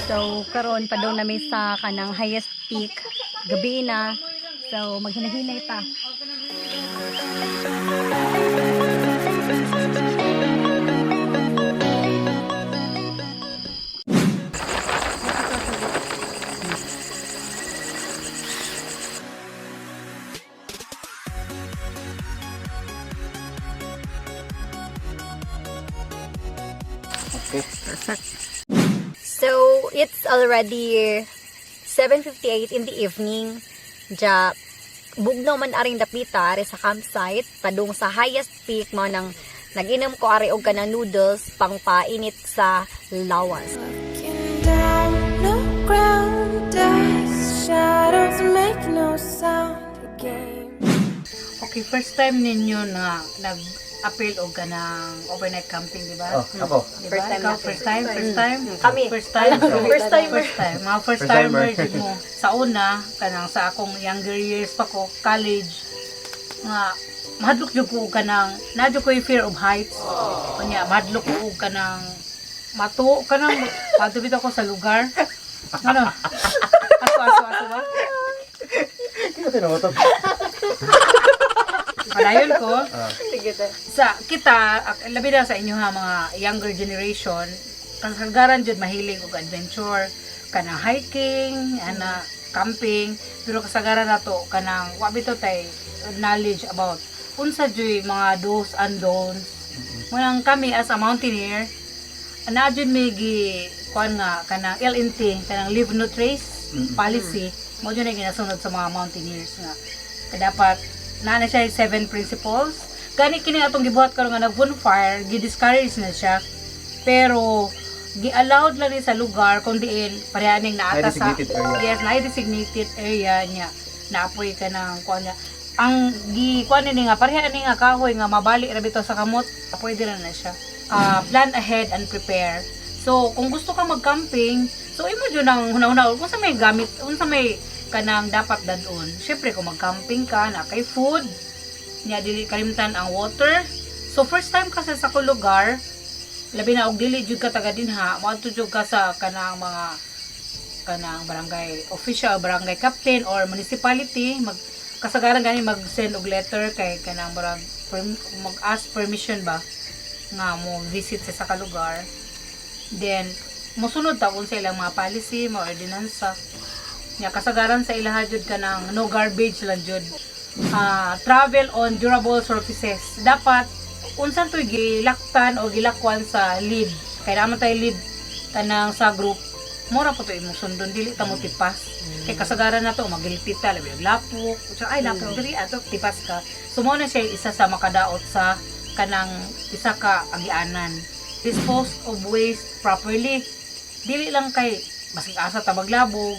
So karon pa daw nami sa kanang highest peak gabi na. So maghinahinay ta. Okay. So, it's already 7:58 in the evening. Ja, bugnaw man aring dapita ari sa campsite padung sa highest peak mo nang nag-inom ko ari og kanang noodles pang painit sa lawas. Looking down the ground as shadows make no sound again. Okay, first time ninyo na nag-appeal o ganang overnight camping, di ba? Oh, ako. Diba? Ikaw, first time? Kami. First time? First time. First time. Mga first First timer. timer jud mo. Sa una, kanang sa akong younger years pa ko, college, nga, mahadlok jud ko kanang, nadyo ko yung fear of heights. Kanya, mahadlok ko kanang, matuo kanang, matubit ako sa lugar. Ano? Aso ba? Kino tinawatok? Padayon ko. Sige ta. Sa kita, labi na sa inyo ha, mga younger generation, kasagaran jud mahilig og adventure, kanang hiking, ana camping, pero kasagaran nato kanang wa bitaw tay knowledge about unsa jud mga do's and don'ts. Munang kami as a mountaineer, ana jud may gi kuan nga kanang LNT, kanang live no trace policy, mo jud na ginasunod sa mga mountaineers nga dapat na siya 7 principles. Gani kini atong gibuhat karon nga nag-bonfire, gi-discourage na siya. Pero gi-allowed lang ni sa lugar kung diin parehaning naata sa Designated area. yes, na designated area niya. Naapoy ka ng kuan niya. Ang kuan ni nga pareha ni nga kahoy nga mabalik ra bitaw sa kamot, pwede ra na siya. Plan ahead and prepare. So kung gusto ka mag-camping, so imo jud nang hunahuna kung sa may gamit, unsa may kanang dapat dadon. Syempre kung mag-camping ka na kay food, niya dili kalimtan ang water. So first time ka sa ko lugar, labi na og dili jud ka taga dinha, moadto jud ka sa kanang mga kanang barangay official, barangay captain or municipality, kasagaran gani mag-send og letter kay kanang mag-ask permission ba nga mo visit sa lugar. Then mosunod ta kung sa ilang mga policy, mga ordinansa. Nya kasagaran sa ilaha jud kanang no garbage lang jud. Travel on durable surfaces. Dapat unsan to gilaktan o gilakwan sa lead. Kay naman tay lead kanang sa group. Mura po to imong sundon dili ta mo tipas. Kay kasagaran na to magilipit ta labi lapok. Ay lapok diri ato tipas ka. So mo na siya isa sa makadaot sa kanang isa ka agianan. Dispose of waste properly. Dili lang kay basig asa ta maglabog.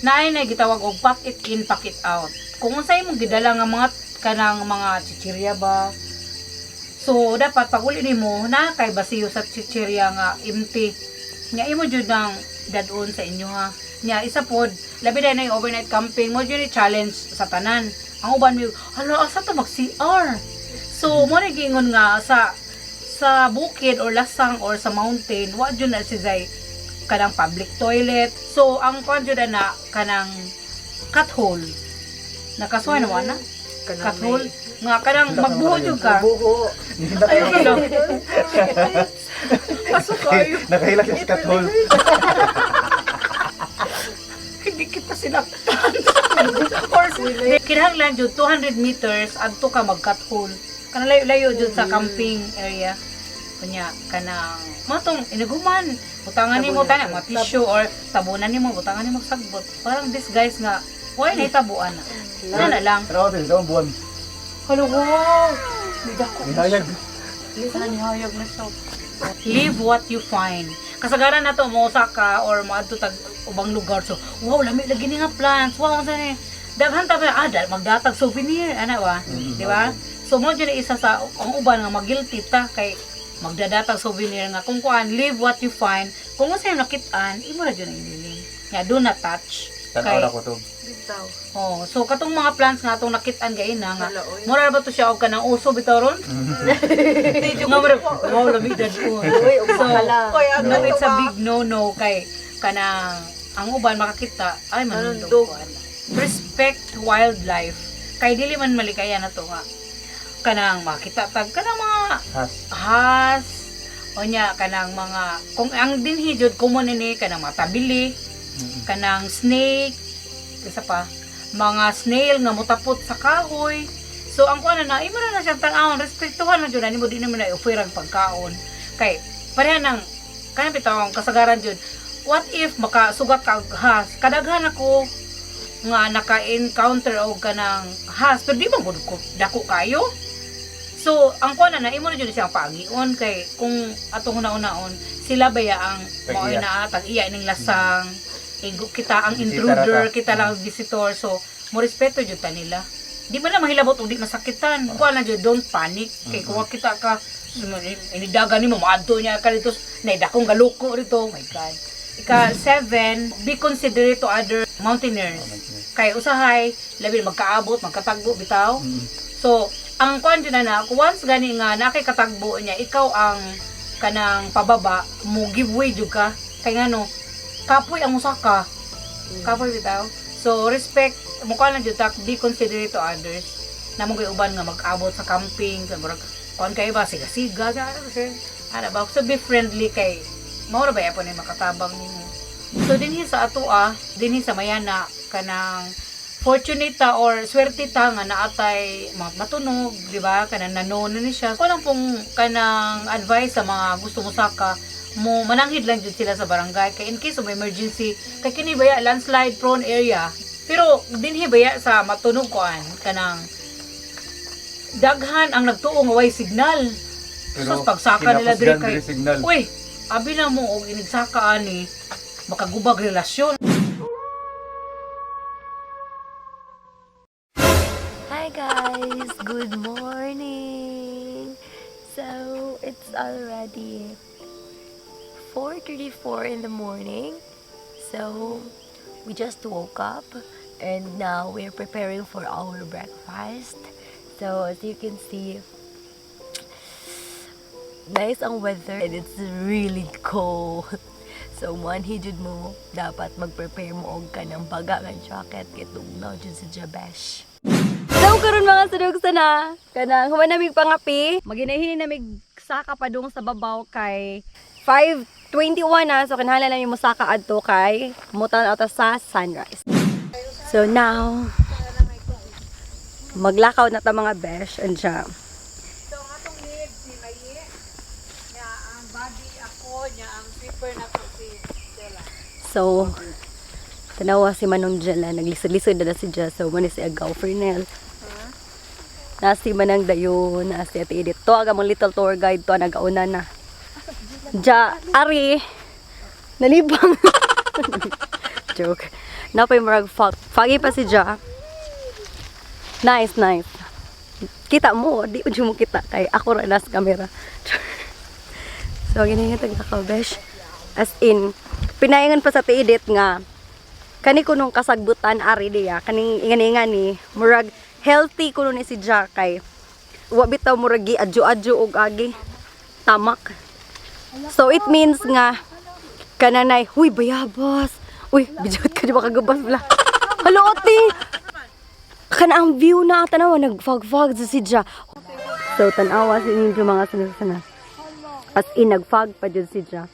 Naay na gitawag og pack it in, pack it out. Kung unsay imong gidala nga mga kanang mga chichirya ba. So dapat pag uli nimo na kay basiyo sa chichirya nga empty. Nya imo jud nang dadon sa inyo ha. Nya isa pod labi na yung overnight camping mo jud ni challenge sa tanan. Ang uban mi, hala asa to mag CR. So mo na gingon nga sa bukid or lasang or sa mountain, wa jud na siya kanang public toilet. So ang kuan jud na kanang cut hole. Nakasuhay naman na. Cut hole nga kanang magbuho jud ka. Buho. Ayun. Pasok kayo. Nakahila siya sa kathol. Hindi kita sinaktan. Or kinahanglan jud 200 meters adto ka mag-cut hole. Kanang layo-layo jud sa camping area. Kanya kanang matong inaguman butangan nimo tana mga tissue or tabunan nimo butangan nimo sagbot parang this guys nga why na tabuan na lang Pero ako din, ito ang buwan. hello wow bidako Hinayag. hayag na siya live what you find kasagaran nato mo usa ka or moadto tag ubang lugar so wow lami lagi ni nga plants wow unsa ni daghan ta ba magdatag souvenir ana ba di ba so mo jud isa sa ang uban nga magilty ta kay magdadatag souvenir nga kung kuan live what you find kung unsay nakit-an imo ra jud ang ililing ya do not touch Tanaw na ko to. Bitaw. oh so katong mga plants nga atong nakit-an gaina nga mura ba to siya og kanang uso bitaw ron nga mura wow lamig dad ko Uy, og so bakala. no it's a big no kay kanang ang uban makakita ay manundog Manundog. ko ana. Respect wildlife kay dili man malikaya na to nga kanang makita tag kanang mga Has. has o nya kanang mga kung ang dinhi jud common ini kanang mga tabili kanang snake isa pa mga snail nga mutapot sa kahoy. So ang kuan na imo na siyang tan-awon, respetuhan na jud ani mo di naman na offer ang pagkaon. Kay pareha nang kanang bitawang kasagaran jud. What if makasugat ka og has? Kadaghan ako nga naka-encounter og kanang has pero di man gud ko dako kayo. So ang kuan na imo na jud siyang pagion kay kung atong una-unaon sila baya ang mao Tag-iya. na tag-iya ning lasang igo kita ang Bisita intruder, ra ta. kita lang visitor. So mo respeto jud ta nila. Di man na mahilabot ug di masakitan. Kuan na jud don't panic. Kay kung kita ka inidagan nimo maadto niya ka dito nay dakong galuko rito. Oh my god. Ika-7, be considerate to other mountaineers. Kay usahay labi magkaabot, magkatagbo bitaw. So, ang kuan jud na kung once gani nga nakay katagbo niya, ikaw ang kanang pababa mo giveaway jud ka. Kay ngano kapoy ang usaka. Kapoy bitaw. So, respect mo ka lang jud tak be considerate to others. Namo gay uban nga mag-abot sa camping, sa murag kuan kay ba siga-siga kasi ana ba so be friendly kay mao ra ba yapon ni makatabang nimo. So dinhi sa atoa, dinhi sa Mayana kanang fortunata or swertita nga naatay matunog, di ba? Kanang nanon ni siya. Ko lang pong kanang advice sa mga gusto mo saka mo mananghid lang jud sila sa barangay kay in case of emergency kay kini baya landslide prone area. Pero dinhi baya sa matunog kuan kanang daghan ang nagtuo nga way signal. Pero Sus pagsaka nila dire kinapasgan kay diri signal. uy, abi na mo og inigsaka ani makagubag relasyon. Hi guys, good morning. So it's already 4:34 in the morning. So we just woke up and now we're preparing for our breakfast. So as you can see, nice ang weather and it's really cold. So manhijud mo dapat mag-prepare mo og kanang baga nga jacket kay tugnaw jud si Jabesh. So karon mga sunugsa na kanang human namig pangapi, maginahin namig saka padung sa babaw kay 5:21 na so kinahanglan namin mo saka adto kay mutan ata sa sunrise. So now maglakaw na ta mga besh andya. So ang atong need si Mayi nga ang body ako nya ang sweeper na ko si Stella. So tanawa si Manong Jela naglisod-lisod na si Jela so man si Agaw Fernel. Nasi manang dayon, nasi ati edit. To aga mong little tour guide to nagauna na. Ja, ari nalibang. Joke. Napay marag fagi pa si Ja. Nice. Kita mo, di mo kita kay ako ra nas camera. So gini nga tagkakabesh. As in, pinaingan pa sa edit nga kani ko nung kasagbutan ari diya kaning ingan-ingan ni murag healthy kuno ni si Ja kay wa bitaw murag gi adjo-adjo og agi tamak. So it means nga kananay huy bayabas. Uy, bijot ka di ba kagabas bla. Hello ati. Kana ang view na tanawa nag-fog si Ja. So tanawa si ninyo mga sunod-sunod. As in nag-fog pa jud si Ja.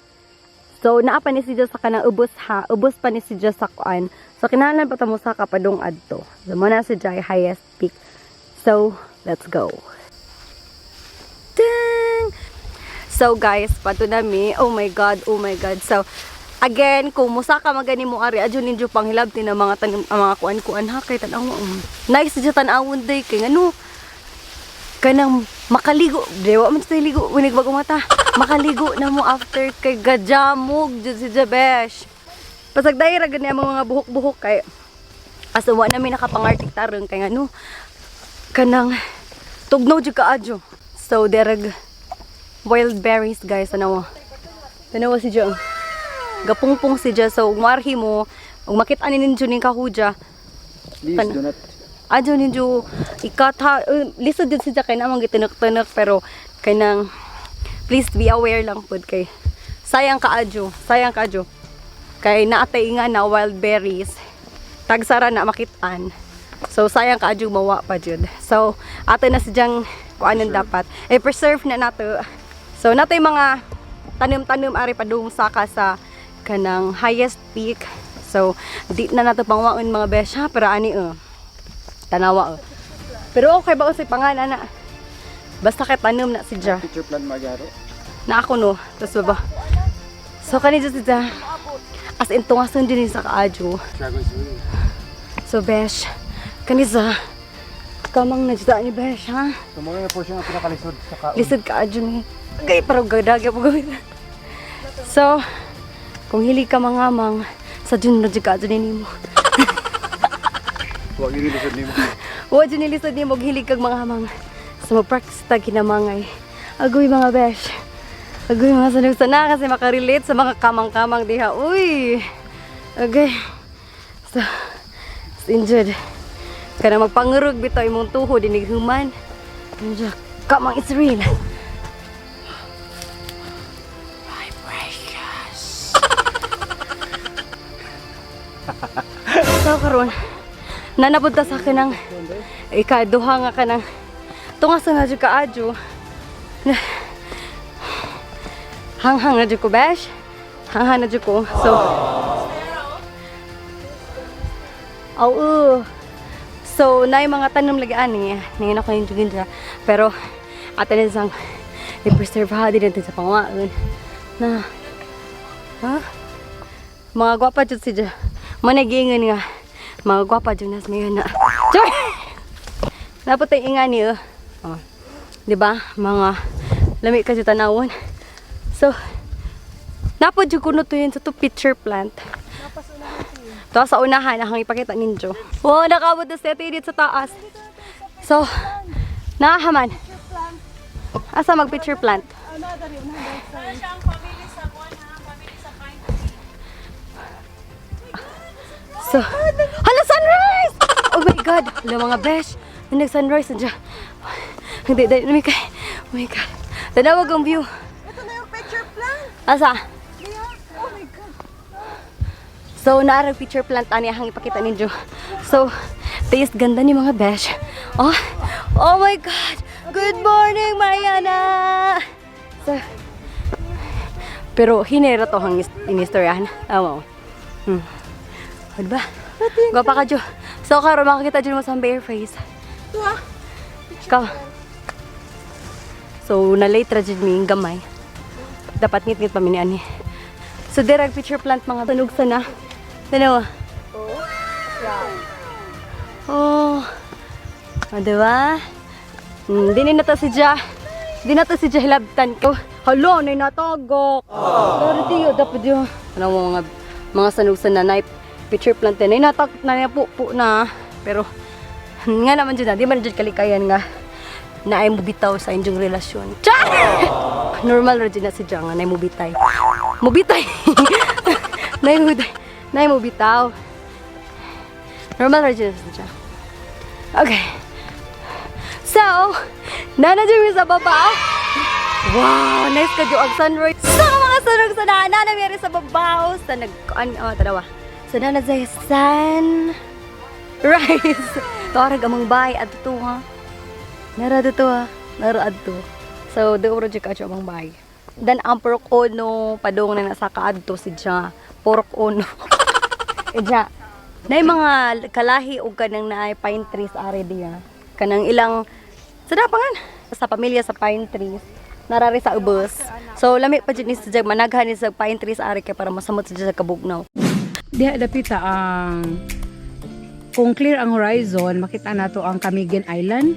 So naa pa ni si Ja sa kanang ubos ha. Ubos pa ni si Ja sa kuan. So kinahanglan pa ta mo sa kapadong adto. So mo na si Ja highest peak. So let's go. Dang! So guys, pato nami. Oh my god. So again, kung musa ka magani mo ari adyo ninyo panghilabti na mga tanim mga kuan-kuan ha kay tan-aw. Nice sa tan-awon day kay ngano kanang makaligo, dewa man sa ligo, winig bagong mata. Makaligo na mo after kay gajamog jud si Jabesh. Pasag dai ra gani ang mga buhok-buhok kay asawa namin nakapangartik tarong kay ngano kanang tugnaw jud ka adyo. So derag wild berries guys tanawa. Tanawa si Jong. Gapungpong si Ja so marhi mo ug makit-an ninyo ning kahudya. Please do not. Adyo ninyo ikata lisod din si Ja kay namang gitinak-tinak pero kanang please be aware lang pud kay sayang ka adyo. Kay naatay nga na wild berries. Tagsara na makitaan. So sayang kaadyo mawa pa jud. So ato na sidyang kuanon dapat. Preserve na nato. So natay mga tanim-tanim ari padung saka sa kanang highest peak. So di na nato pangwaon mga besha pero ani tanawa. Pero okay ba usay pangalan na? Basta kay tanom na sidya. Picture plan magaro. Na ako no. Tas ba? So kani jud sidya. As in tungason din sa kaadyo. Dragon Zoo. So besh, kanisa kamang najda ni besh ha. So mga nga portion ang pinakalisod sa kaon. Lisod kaadyo ni. Gay parang gadagya po gawin. So kung hili ka mangamang sa dun na jud kaadyo nimo. Huwag inilisod nimo. Wa dyan nilisod nimo hilig kag mangamang. So mag-practice ta kinamangay. Agoy mga besh. Agoy mga sanag-sana kasi makarelate sa mga kamang-kamang diha. Uy! Okay. So, injured. Kana magpangurog bitaw imong tuhod dinig human. Kanya kamang it's real. My precious. So karon nanabot ta sa kanang ikaduha nga kanang tungas na jud kaadyo. Hanghang na jud ko besh. Hanghang na jud ko. So so nay mga tanom lagi ani ngayon ako yung jugin dyan. Pero atin sang i-preserve ha din sa pangwaon na mga gwapa jud si dyan. Managingan nga mga gwapa jud nas mayon na Char! Naputay ingan ni di ba mga lami ka jud tanawon. So napod jud kuno to yun sa to picture plant. To sa unahan akong ipakita ninyo. Wow, nakabot na seti dito sa taas. So naahaman. Asa mag picture plant? So, hala sunrise! Oh my god, hala mga besh. Nag sunrise na dyan. Hindi, dahil, oh my god. Tanawag ang view. Ito na yung picture plan. Asa? Oh my God. So, naarang picture plant ani ang ipakita ninyo. So, taste ganda ni mga besh. Oh my god! Good morning, Mariana! So, pero hinera to hang inistoryahan. Tama mo. Ano ba? Gwapa ka, Jo. So, karon makakita dyan mo sa bare face. Ikaw. So, na-late ra dyan mi gamay. Dapat ngit-ngit pa minian. So, dirag picture plant mga tunog sana. Dalawa. Oh. Diba? Di na to si Ja. Di na to si Ja hilabtan ko. Hala, nay natagok. Pero diyo, dapat diyo. Ano mo mga sanog sana na picture plant na natakot na niya po na. Pero, nga naman dyan na. Di man dyan kalikayan nga na ay mubitaw sa inyong relasyon. Char! Normal rin na si Ja nga na ay mubitay. Mubitay! na ay mubitaw. Normal rin na si Ja. Okay. So, nanadyo sa baba. Wow! Nice ka dyo ang sunrise. So, mga sunrise sa nanamiri sa babaw. Sa tanawa. So, nanadyo sun rise. Torag amang bay. Ato to ha. Narado to ha. Narad to. So, doon rin ka amang bay. Dan ang pork ono. Padong na nasa kaadto si Dja. Pork ono. Dja. Na mga kalahi o kanang naay pine trees are diya. Kanang ilang sadapangan sa pamilya sa pine trees narari sa ubos. So lami pa jud ni sa managhan ni sa pine trees are kay para masamot sa kabugnaw. Diha dapita ang kung clear ang horizon, makita nato ang Camiguin Island.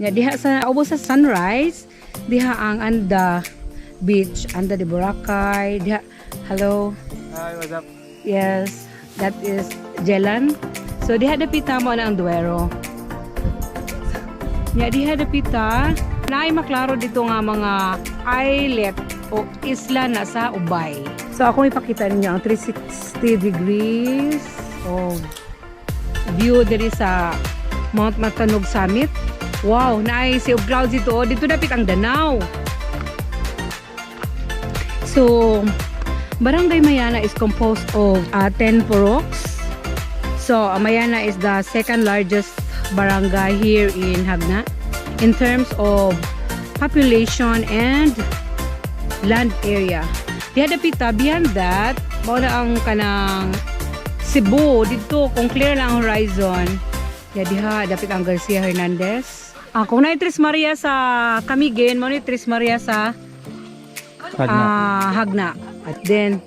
Ya diha sa ubos sa sunrise, diha ang Anda Beach, Anda de Boracay, diha. Hello. Hi, what's up? Yes, that is Jelan. So diha dapita mo na ang Duero. Ya diha dapita naay maklaro dito nga mga islet o isla na sa Ubay. So ako ipakita ninyo ang 360 degrees of view diri sa Mount Matanog Summit. Wow, naay sea of clouds dito. Dito dapit ang Danau. So Barangay Mayana is composed of 10 poroks. So, Mayana is the second largest barangay here in Hagna in terms of population and land area. Dihadapita, beyond that, mao na ang kanang Cebu, dito, kung clear lang ang horizon, diha, dapit ang Garcia Hernandez. Kung na Tres Maria sa Camiguin, mo ni Tres Maria sa Hagna. At then,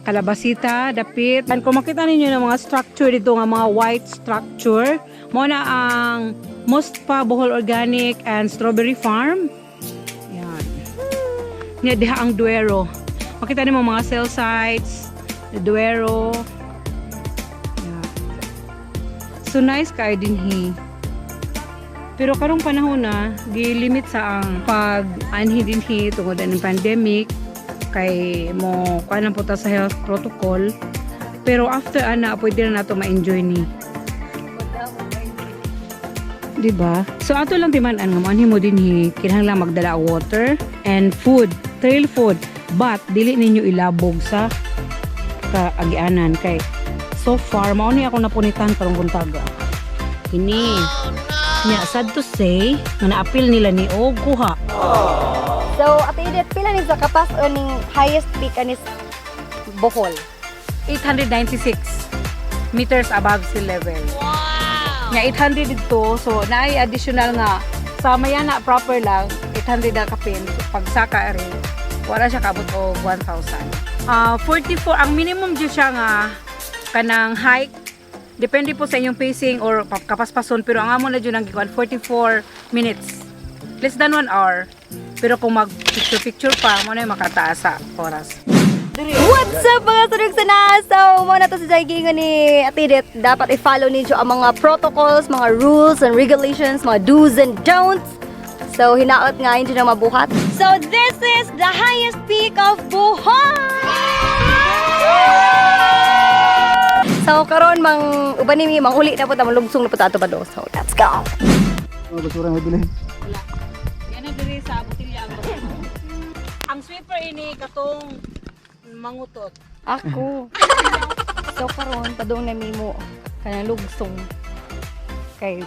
Calabasita, dapit. And kung makita ninyo ng mga structure dito, nga mga white structure, mo na ang Mospa Bohol Organic and Strawberry Farm. Yan. Nga diha ang Duero. Makita niyo mga cell sites, Duero. Yan. So nice kay dinhi. Pero karong panahon na, gilimit sa ang pag-anhi dinhi tungod ng pandemic kay mo kanang puta sa health protocol. Pero after ana, pwede na nato ma-enjoy ni. Diba? So ato lang timan-an nga manhi mo dinhi kinahanglan magdala og water and food, trail food. But dili ninyo ilabog sa kaagianan kay so far mao ni ako napunitan karong buntaga. Kini. Nya sad to say nga na-appeal nila ni og kuha. So, Ate Edith, pila ni sa kapas o ning highest peak anis Bohol? 896 meters above sea level. Wow! Nya 800 dito, so naay additional nga sa Mayana proper lang 800 na kapin. So, pagsaka rin wala siya kabot og 1,000. 44 ang minimum jud siya nga kanang hike. Depende po sa inyong pacing or kapaspason, pero ang amo na dyan ang gikuan 44 minutes. Less than 1 hour. Pero kung mag-picture-picture pa, mo na yung makataas sa oras. What's up mga sunod sa nasaw? Mga na to sa Jaigingon ni Ate Edith. Dapat i-follow ninyo ang mga protocols, mga rules and regulations, mga do's and don'ts. So, hinaot nga yun na mabuhat. So, this is the highest peak of Bohol! So, karon uban ni manguli na po ta, malungsong na po ta ato pa do. So, let's go! Ano basura nga bilhin? Wala. Yan na diri sa botilya ang sweeper ini katong mangutot. Ako. So, karon padong na mimo kanang lugsong kay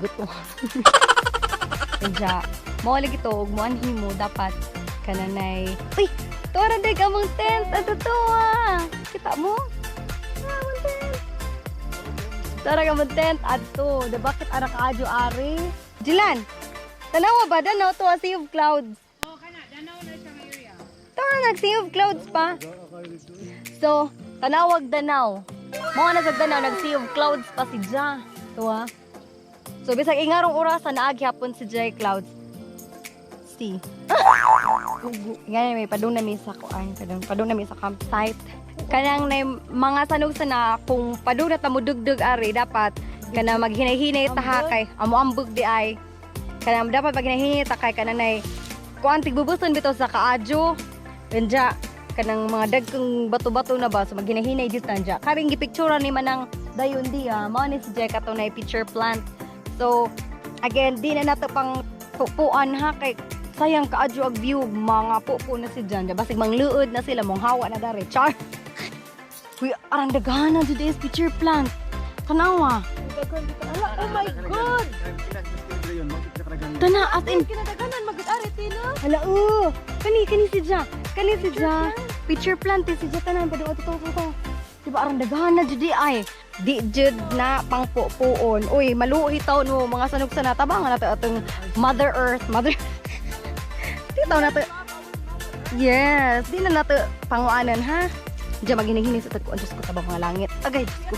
guto. Kaya, mawala ito, ug muanhi mo dapat kananay. Uy! Tora day among tent! Ato to ah! Kita mo? Among tent! Tora among tent! Ato! Da bakit anak adyo ari? Jilan! Tanawa ba? Danaw to a sea of clouds. Oh, kana danaw na siya nga area. Tora nag-sea of clouds pa. So, tanawag danaw. Mga nasa danaw, nag-sea of clouds pa si Ja. Ito ah. So, bisag ingarong orasan na aghapon si Jay Clouds. See. Ngayon may padung na mi sa kuan, padung na mi sa campsite. Kanang na mga sanog sana kung padung na tamudugdug ari dapat kana maghinay-hinay ta ha kay amo ambog di ay. Kana dapat maghinay-hinay ta kay kananay kuan tigbubuson bitaw sa kaadyo. Kanya kanang mga dagkong bato-bato na ba so maghinay-hinay dito nanja. Karing gipicturean ni manang dayon dia, mao ni si Jay katunay picture plant. So, again, di na nato pang pupuan ha, kay sayang kaadyo ag view, mga pupo na si Jan. Basig mangluod na sila, mong hawa na dari. Char! Uy, arang dagana dito is picture plant. Tanawa. Oh my God! Tana, as in, Kinadaganan, mag-ari, Tina. hala, kani si Ja. Kani si Ja. Picture plant, si Ja tanan, padung ito. Diba, arang dagana dito ay. Di jud na pangpupuon. Uy, maluhi taon mo mga sanog sa natabangan nato atong Mother Earth, Di taon nato. Yes, di na nato panguanan ha. Diya maghinay-hinay sa tagkuan Diyos ko tabang mga langit. Agay, Diyos ko.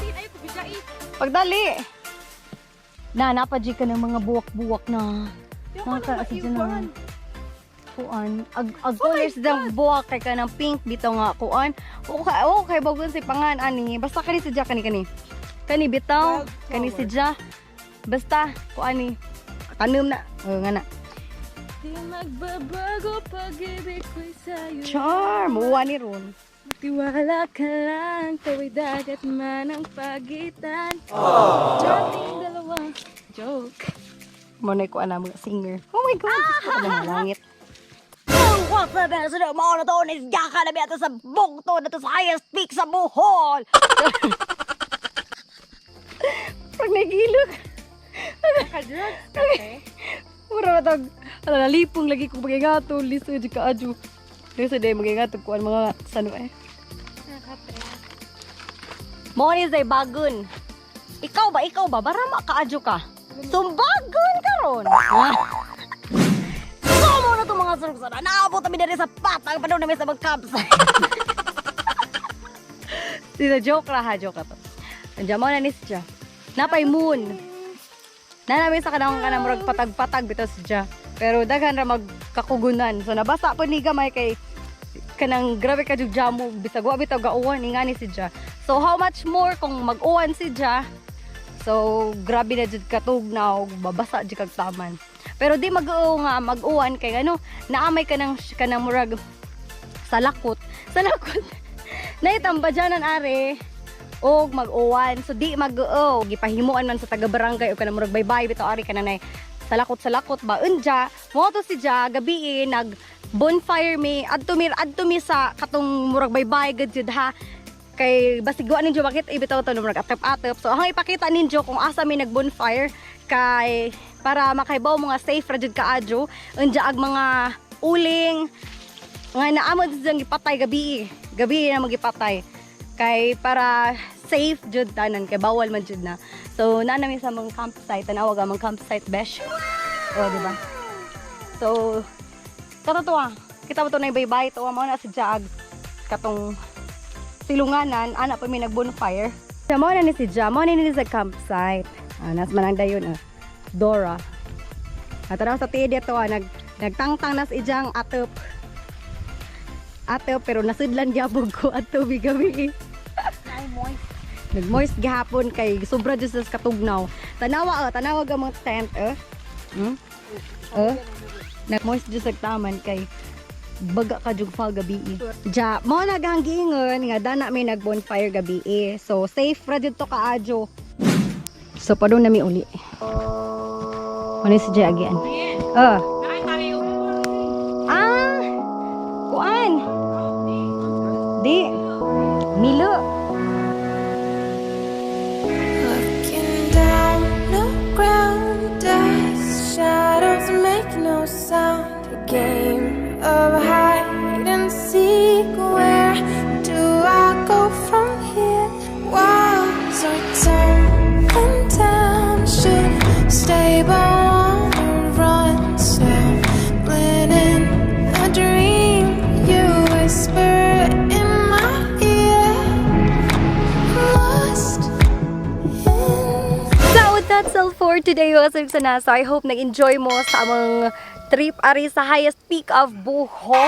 Pagdali. Na napadji ka ng mga buwak-buwak na. Naka sa dyan kuan ag colors dang buwak kay kanang pink bitaw nga kuan okay bagon si pangan ani basta kani si Ja kani bitaw kani si Ja basta kuan ni kanom na nga na Di magbabago pag-ibig ko'y sa'yo. charm uwa ni ron Tiwala ka lang, tawid dagat man ang pagitan. Joking dalawa. Joke. mo na kuan na mga singer oh my god Diyos ko tabang mga langit Oh, What's up, man? Sa mga na to, nisgaka na biya sa bungto na to sa highest peak sa Bohol. Pag nagilog. Naka-drugs ka, eh. Mura matag, nalipong lagi kong magigato, liso di ka adyo. Liso di magigato ko ang mga sano eh. Mo ni say bagun. Ikaw ba? Barama ka adyo ka. Sumbagon ka ron. Sumo na itong mga surugsan. Naabot kami na rin sa patang pa daw namin sa mag-campsite. Sino, joke ra ha, joke ra to. Andiyan mo na ni siya. Napay moon. Nanami sa kanang murag patag-patag bitaw siya. Pero daghan ra magkakugunan. So nabasa po ni gamay kay kanang grabe ka jud jamo bisag wa bitaw gauwan ingani si siya. So how much more kung mag-uwan si siya. So grabe na jud katugnaw babasa jud kag taman. Pero di nga mag-uwan kay ano naamay kanang murag salakot. Salakot. Naitambadyanan are og mag-uwan. So di mag-o gipahimuan man sa taga-barangay o kanang murag baybay bitaw ari kananay salakot ba unja mo to si ja gabi nag bonfire mi adto mi sa katong murag baybay gud jud ha kay basigwa ninyo bakit ibitaw to murag atep-atep. So ang ipakita ninyo kung asa mi nag bonfire kay para makaibaw mga safe ra jud kaadyo unja ag mga uling nga naamod jud gipatay gabi na magipatay kay para safe jud tanan kay bawal man jud na. So na namin sa mga campsite tanawag ang campsite besh. O di ba? So katatuwa kita mo to na baybay to mo na si Jaag katong silunganan ana pa mi nag bonfire. Mo na ni si Ja mo ni sa campsite. Nas man ang dayon Dora. Atara sa tiid dito nagtangtang nas ijang atop. Atop pero nasudlan gyapon ko at tubig gabi. Nag-moist gihapon kay sobra jud sa katugnaw. Tanawa ang mga tent nag-moist jud sa taman kay baga ka jud fall gabi. Ja mo naganggingon nga dana may nag-bonfire gabi. So safe ra jud to kaadyo. So padung nami uli. Ano si Ja again? Kuan. Di. Milo. Looking down the ground as shadows make no sound. A game of hide and seek. Where do I go from here? Walls are tumbling down. Should stay but wanna run. Stumbling in a dream. You whisper in my ear. Lost in So that's all for today mga sarigsanasa. So I hope nag-enjoy mo sa among trip ari sa highest peak of Bohol.